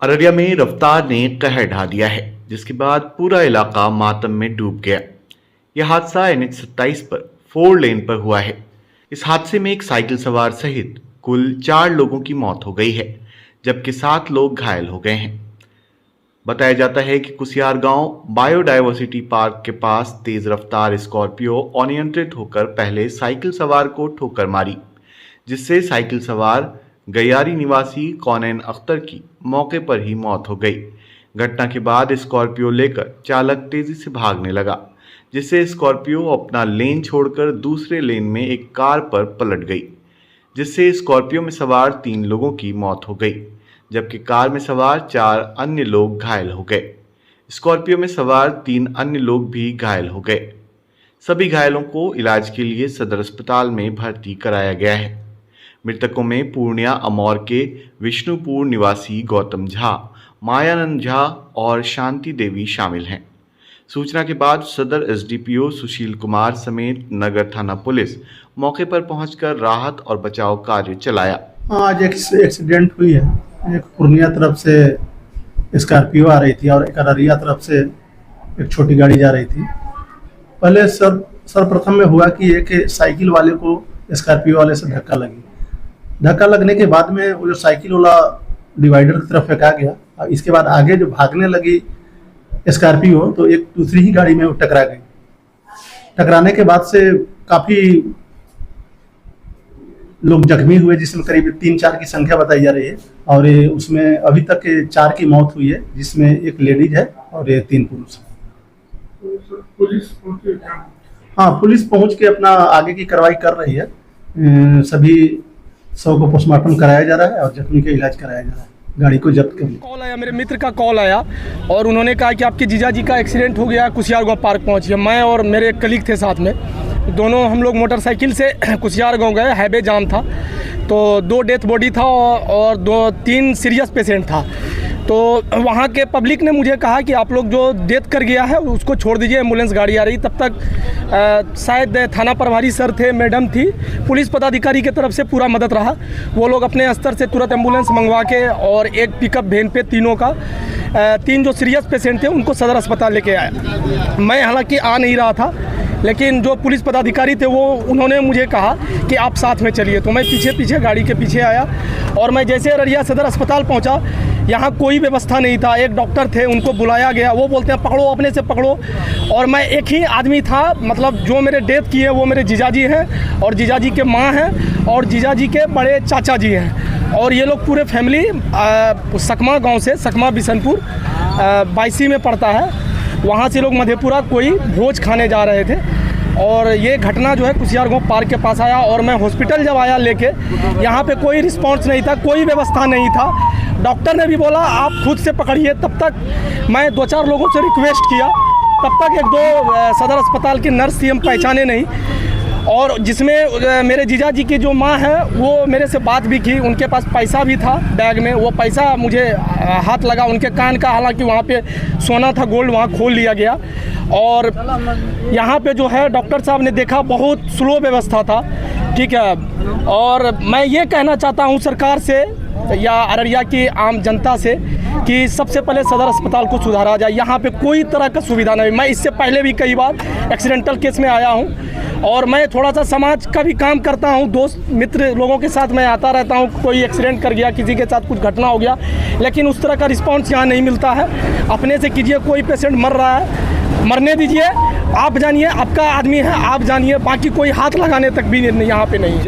अररिया में रफ्तार ने कहर ढा दिया है, जिसके बाद पूरा इलाका मातम में डूब गया। यह हादसा NH-27 पर 4 लेन पर हुआ है। इस हादसे में एक साइकिल सवार सहित कुल 4 लोगों की मौत हो गई है, जबकि 7 लोग घायल हो गए हैं। बताया जाता है कि कुसियार गांव बायोडायवर्सिटी पार्क के पास तेज रफ्तार स्कॉर्पियो अनियंत्रित होकर पहले साइकिल सवार को ठोकर मारी, जिससे साइकिल सवार गैयारी निवासी कौनैन अख्तर की मौके पर ही मौत हो गई। घटना के बाद स्कॉर्पियो लेकर चालक तेजी से भागने लगा, जिससे स्कॉर्पियो अपना लेन छोड़कर दूसरे लेन में एक कार पर पलट गई, जिससे स्कॉर्पियो में सवार 3 लोगों की मौत हो गई, जबकि कार में सवार 4 अन्य लोग घायल हो गए। स्कॉर्पियो में सवार 3 अन्य लोग भी घायल हो गए। सभी घायलों को इलाज के लिए सदर अस्पताल में भर्ती कराया गया है। मृतकों में पूर्णिया अमौर के विष्णुपुर निवासी गौतम झा, मायानंद झा और शांति देवी शामिल हैं। सूचना के बाद सदर SDPO सुशील कुमार समेत नगर थाना पुलिस मौके पर पहुंचकर राहत और बचाव कार्य चलाया। आज एक एक्सीडेंट हुई है। एक पूर्णिया तरफ से स्कॉर्पियो आ रही थी और एक अररिया तरफ से एक छोटी गाड़ी जा रही थी। पहले सर्वप्रथम में हुआ कि एक साइकिल वाले को स्कॉर्पियो वाले से धक्का लगी। धक्का लगने के बाद में वो जो साइकिल वाला डिवाइडर की तरफ फेंका गया और इसके बाद आगे जो भागने लगी स्कॉर्पियो, तो एक दूसरी ही गाड़ी में वो टकरा गई। टकराने के बाद से काफी लोग जख्मी हुए, जिसमें करीब 3-4 की संख्या बताई जा रही है और उसमें अभी तक 4 की मौत हुई है, जिसमें एक लेडीज है और 3 पुरुष। पुलिस पहुंच के अपना आगे की कार्रवाई कर रही है। सभी शव को पोस्टमार्टम कराया जा रहा है और जख्मी का इलाज कराया जा रहा है। गाड़ी को जब्त कर लिया। कॉल आया, मेरे मित्र का कॉल आया और उन्होंने कहा कि आपके जीजाजी का एक्सीडेंट हो गया, कुसियार गाँव पार्क पहुंचिए। मैं और मेरे एक कलीग थे साथ में, दोनों हम लोग मोटरसाइकिल से कुसियार गाँव गए। हाईवे जाम था तो 2 डेथ बॉडी था और 2-3 सीरियस पेशेंट था। तो वहाँ के पब्लिक ने मुझे कहा कि आप लोग जो डेथ कर गया है उसको छोड़ दीजिए, एम्बुलेंस गाड़ी आ रही। तब तक शायद थाना प्रभारी सर थे, मैडम थी, पुलिस पदाधिकारी की तरफ से पूरा मदद रहा। वो लोग अपने स्तर से तुरंत एम्बुलेंस मंगवा के और एक पिकअप वैन पे 3 जो सीरियस पेशेंट थे उनको सदर अस्पताल लेके आया। मैं हालांकि आ नहीं रहा था, लेकिन जो पुलिस पदाधिकारी थे उन्होंने मुझे कहा कि आप साथ में चलिए। तो मैं पीछे गाड़ी के पीछे आया और मैं जैसे अररिया सदर अस्पताल पहुंचा, यहाँ कोई व्यवस्था नहीं था। एक डॉक्टर थे, उनको बुलाया गया। वो बोलते हैं पकड़ो, अपने से पकड़ो। और मैं एक ही आदमी था, मतलब जो मेरे डेथ किए वो मेरे जीजाजी हैं और जीजाजी के माँ हैं और जीजाजी के बड़े चाचा जी हैं। और ये लोग पूरे फैमिली सकमा गाँव से, सकमा बिशनपुर 22 में पड़ता है, वहाँ से लोग मधेपुरा कोई भोज खाने जा रहे थे। और ये घटना जो है कुसियार गाँव पार्क के पास आया और मैं हॉस्पिटल जब आया लेके, यहाँ पे कोई रिस्पांस नहीं था, कोई व्यवस्था नहीं था। डॉक्टर ने भी बोला आप खुद से पकड़िए। तब तक मैं 2-4 लोगों से रिक्वेस्ट किया, तब तक 1-2 सदर अस्पताल की नर्स थी, हम पहचाने नहीं। और जिसमें मेरे जीजाजी की जो माँ है वो मेरे से बात भी की, उनके पास पैसा भी था बैग में। वो पैसा मुझे हाथ लगा उनके कान का, हालांकि वहाँ पे सोना था, गोल्ड वहाँ खोल लिया गया। और यहाँ पे जो है डॉक्टर साहब ने देखा बहुत स्लो व्यवस्था था, ठीक है। और मैं ये कहना चाहता हूँ सरकार से या अररिया की आम जनता से कि सबसे पहले सदर अस्पताल को सुधारा जाए। यहाँ पे कोई तरह का सुविधा नहीं। मैं इससे पहले भी कई बार एक्सीडेंटल केस में आया हूँ और मैं थोड़ा सा समाज का भी काम करता हूँ, दोस्त मित्र लोगों के साथ मैं आता रहता हूँ। कोई एक्सीडेंट कर गया, किसी के साथ कुछ घटना हो गया, लेकिन उस तरह का रिस्पॉन्स यहाँ नहीं मिलता है। अपने से कीजिए, कोई पेशेंट मर रहा है, मरने दीजिए, आप जानिए, आपका आदमी है, आप जानिए, बाकी कोई हाथ लगाने तक भी यहाँ पे नहीं है।